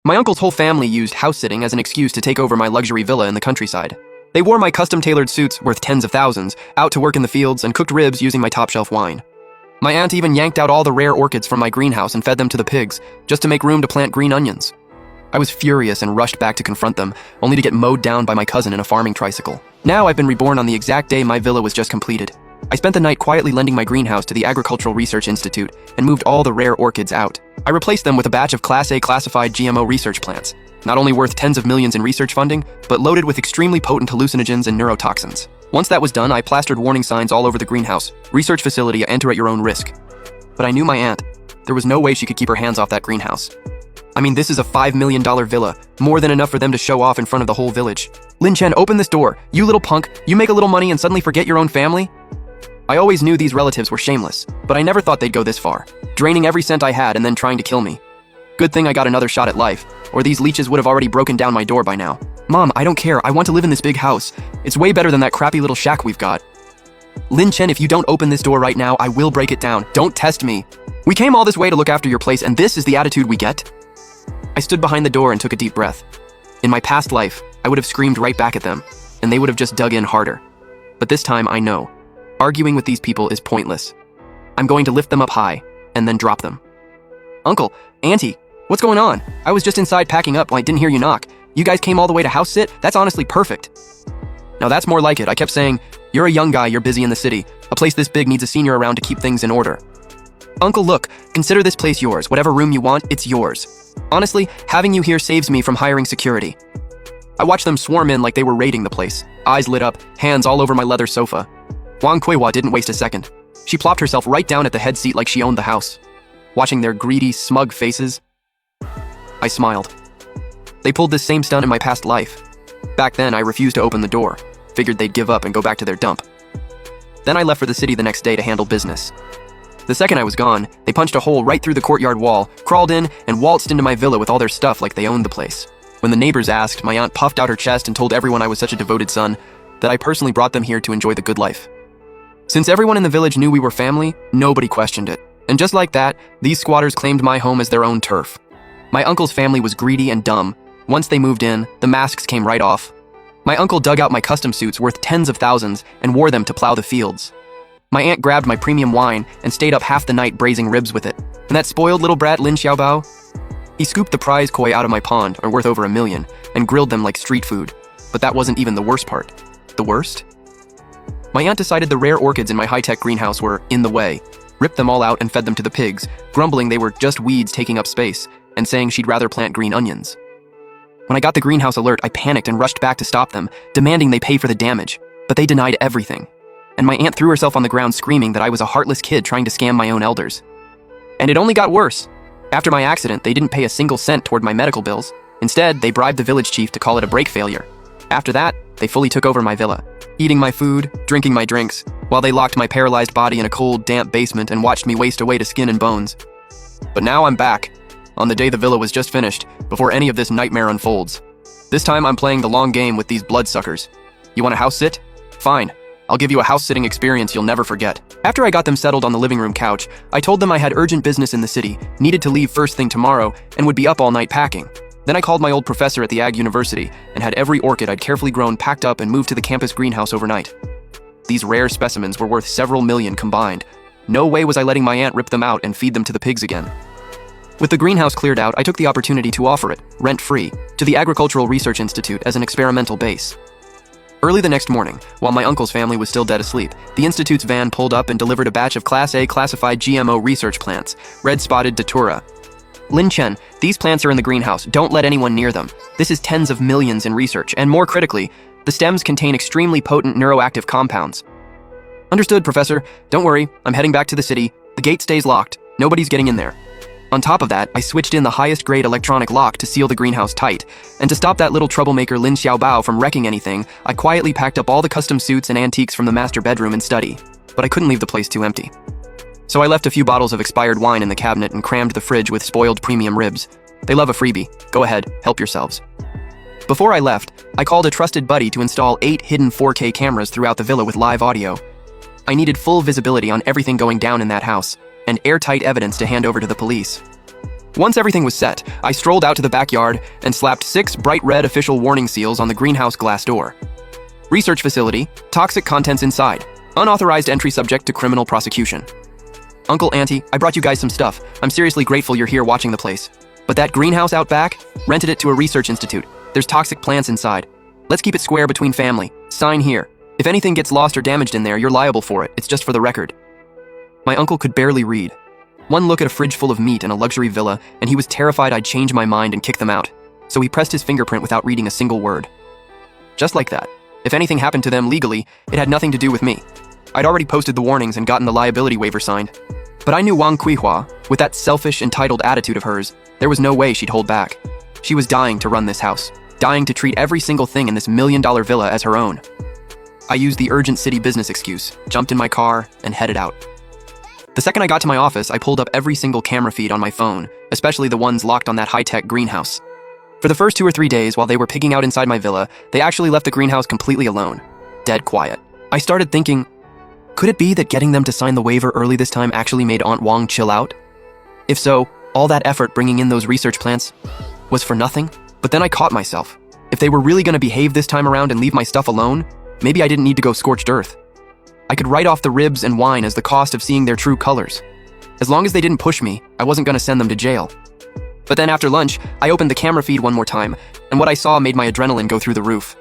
My uncle's whole family used house-sitting as an excuse to take over my luxury villa in the countryside. They wore my custom-tailored suits, worth tens of thousands, out to work in the fields and cooked ribs using my top-shelf wine. My aunt even yanked out all the rare orchids from my greenhouse and fed them to the pigs, just to make room to plant green onions. I was furious and rushed back to confront them, only to get mowed down by my cousin in a farming tricycle. Now I've been reborn on the exact day my villa was just completed. I spent the night quietly lending my greenhouse to the Agricultural Research Institute and moved all the rare orchids out. I replaced them with a batch of Class A classified GMO research plants, not only worth tens of millions in research funding, but loaded with extremely potent hallucinogens and neurotoxins. Once that was done, I plastered warning signs all over the greenhouse. Research facility, enter at your own risk. But I knew my aunt. There was no way she could keep her hands off that greenhouse. I mean, this is a $5 million villa, more than enough for them to show off in front of the whole village. Lin Chen, open this door. You little punk, you make a little money and suddenly forget your own family? I always knew these relatives were shameless, but I never thought they'd go this far, draining every cent I had and then trying to kill me. Good thing I got another shot at life, or these leeches would have already broken down my door by now. Mom, I don't care, I want to live in this big house. It's way better than that crappy little shack we've got. Lin Chen, if you don't open this door right now, I will break it down. Don't test me. We came all this way to look after your place, and this is the attitude we get? I stood behind the door and took a deep breath. In my past life, I would have screamed right back at them, and they would have just dug in harder. But this time, I know. Arguing with these people is pointless. I'm going to lift them up high, and then drop them. Uncle, Auntie, what's going on? I was just inside packing up when I didn't hear you knock. You guys came all the way to house sit? That's honestly perfect. Now that's more like it. I kept saying, you're a young guy, you're busy in the city. A place this big needs a senior around to keep things in order. Uncle, look, consider this place yours. Whatever room you want, it's yours. Honestly, having you here saves me from hiring security. I watched them swarm in like they were raiding the place. Eyes lit up, hands all over my leather sofa. Wang Kuiwa didn't waste a second. She plopped herself right down at the head seat like she owned the house. Watching their greedy, smug faces, I smiled. They pulled this same stunt in my past life. Back then, I refused to open the door. Figured they'd give up and go back to their dump. Then I left for the city the next day to handle business. The second I was gone, they punched a hole right through the courtyard wall, crawled in, and waltzed into my villa with all their stuff like they owned the place. When the neighbors asked, my aunt puffed out her chest and told everyone I was such a devoted son that I personally brought them here to enjoy the good life. Since everyone in the village knew we were family, nobody questioned it. And just like that, these squatters claimed my home as their own turf. My uncle's family was greedy and dumb. Once they moved in, the masks came right off. My uncle dug out my custom suits worth tens of thousands and wore them to plow the fields. My aunt grabbed my premium wine and stayed up half the night braising ribs with it. And that spoiled little brat Lin Xiaobao? He scooped the prize koi out of my pond, or worth over $1 million, and grilled them like street food. But that wasn't even the worst part. The worst? My aunt decided the rare orchids in my high-tech greenhouse were in the way, ripped them all out and fed them to the pigs, grumbling they were just weeds taking up space, and saying she'd rather plant green onions. When I got the greenhouse alert, I panicked and rushed back to stop them, demanding they pay for the damage, but they denied everything. And my aunt threw herself on the ground screaming that I was a heartless kid trying to scam my own elders. And it only got worse. After my accident, they didn't pay a single cent toward my medical bills. Instead, they bribed the village chief to call it a brake failure. After that, they fully took over my villa, eating my food, drinking my drinks, while they locked my paralyzed body in a cold, damp basement and watched me waste away to skin and bones. But now I'm back, on the day the villa was just finished, before any of this nightmare unfolds. This time I'm playing the long game with these bloodsuckers. You want a house sit? Fine. I'll give you a house-sitting experience you'll never forget. After I got them settled on the living room couch, I told them I had urgent business in the city, needed to leave first thing tomorrow, and would be up all night packing. Then I called my old professor at the Ag University and had every orchid I'd carefully grown packed up and moved to the campus greenhouse overnight. These rare specimens were worth several million combined. No way was I letting my aunt rip them out and feed them to the pigs again. With the greenhouse cleared out, I took the opportunity to offer it, rent-free, to the Agricultural Research Institute as an experimental base. Early the next morning, while my uncle's family was still dead asleep, the Institute's van pulled up and delivered a batch of Class A classified GMO research plants, red-spotted Datura. Lin Chen, these plants are in the greenhouse. Don't let anyone near them. This is tens of millions in research, and more critically, the stems contain extremely potent neuroactive compounds. Understood, Professor. Don't worry, I'm heading back to the city. The gate stays locked. Nobody's getting in there. On top of that, I switched in the highest-grade electronic lock to seal the greenhouse tight, and to stop that little troublemaker Lin Xiaobao from wrecking anything, I quietly packed up all the custom suits and antiques from the master bedroom and study, but I couldn't leave the place too empty. So I left a few bottles of expired wine in the cabinet and crammed the fridge with spoiled premium ribs. They love a freebie. Go ahead, help yourselves. Before I left, I called a trusted buddy to install 8 hidden 4K cameras throughout the villa with live audio. I needed full visibility on everything going down in that house, and airtight evidence to hand over to the police. Once everything was set, I strolled out to the backyard and slapped 6 bright red official warning seals on the greenhouse glass door. Research facility, toxic contents inside, unauthorized entry subject to criminal prosecution. Uncle, Auntie, I brought you guys some stuff. I'm seriously grateful you're here watching the place. But that greenhouse out back? Rented it to a research institute. There's toxic plants inside. Let's keep it square between family. Sign here. If anything gets lost or damaged in there, you're liable for it. It's just for the record. My uncle could barely read. One look at a fridge full of meat and a luxury villa, and he was terrified I'd change my mind and kick them out. So he pressed his fingerprint without reading a single word. Just like that. If anything happened to them legally, it had nothing to do with me. I'd already posted the warnings and gotten the liability waiver signed. But I knew Wang Kuihua, with that selfish, entitled attitude of hers, there was no way she'd hold back. She was dying to run this house, dying to treat every single thing in this million-dollar villa as her own. I used the urgent city business excuse, jumped in my car, and headed out. The second I got to my office, I pulled up every single camera feed on my phone, especially the ones locked on that high-tech greenhouse. For the first 2 or 3 days, while they were pigging out inside my villa, they actually left the greenhouse completely alone. Dead quiet. I started thinking, could it be that getting them to sign the waiver early this time actually made Aunt Wang chill out? If so, all that effort bringing in those research plants was for nothing? But then I caught myself. If they were really going to behave this time around and leave my stuff alone, maybe I didn't need to go scorched earth. I could write off the ribs and wine as the cost of seeing their true colors. As long as they didn't push me, I wasn't going to send them to jail. But then after lunch, I opened the camera feed one more time, and what I saw made my adrenaline go through the roof.